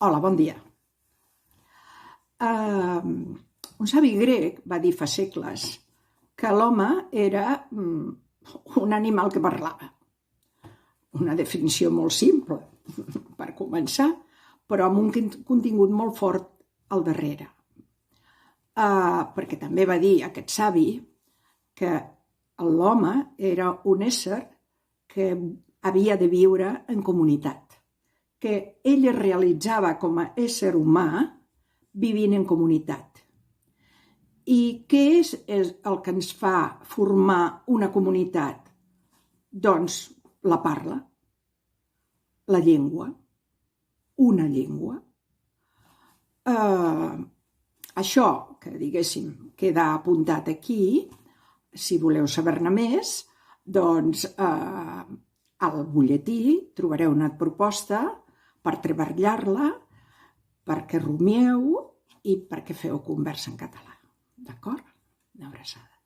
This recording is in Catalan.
Hola, bon dia. Un savi grec va dir fa segles que l'home era un animal que parlava. Una definició molt simple, per començar, però amb un contingut molt fort al darrere. Perquè també va dir aquest savi que l'home era un ésser que havia de viure en comunitat, que ell es realitzava com a ésser humà vivint en comunitat. I què és el que ens fa formar una comunitat? Doncs la parla, la llengua, una llengua. Això, que diguéssim, queda apuntat aquí, si voleu saber-ne més, doncs al butlletí trobareu una proposta per treballar-la, perquè rumieu i perquè feu conversa en català. D'acord? Una abraçada.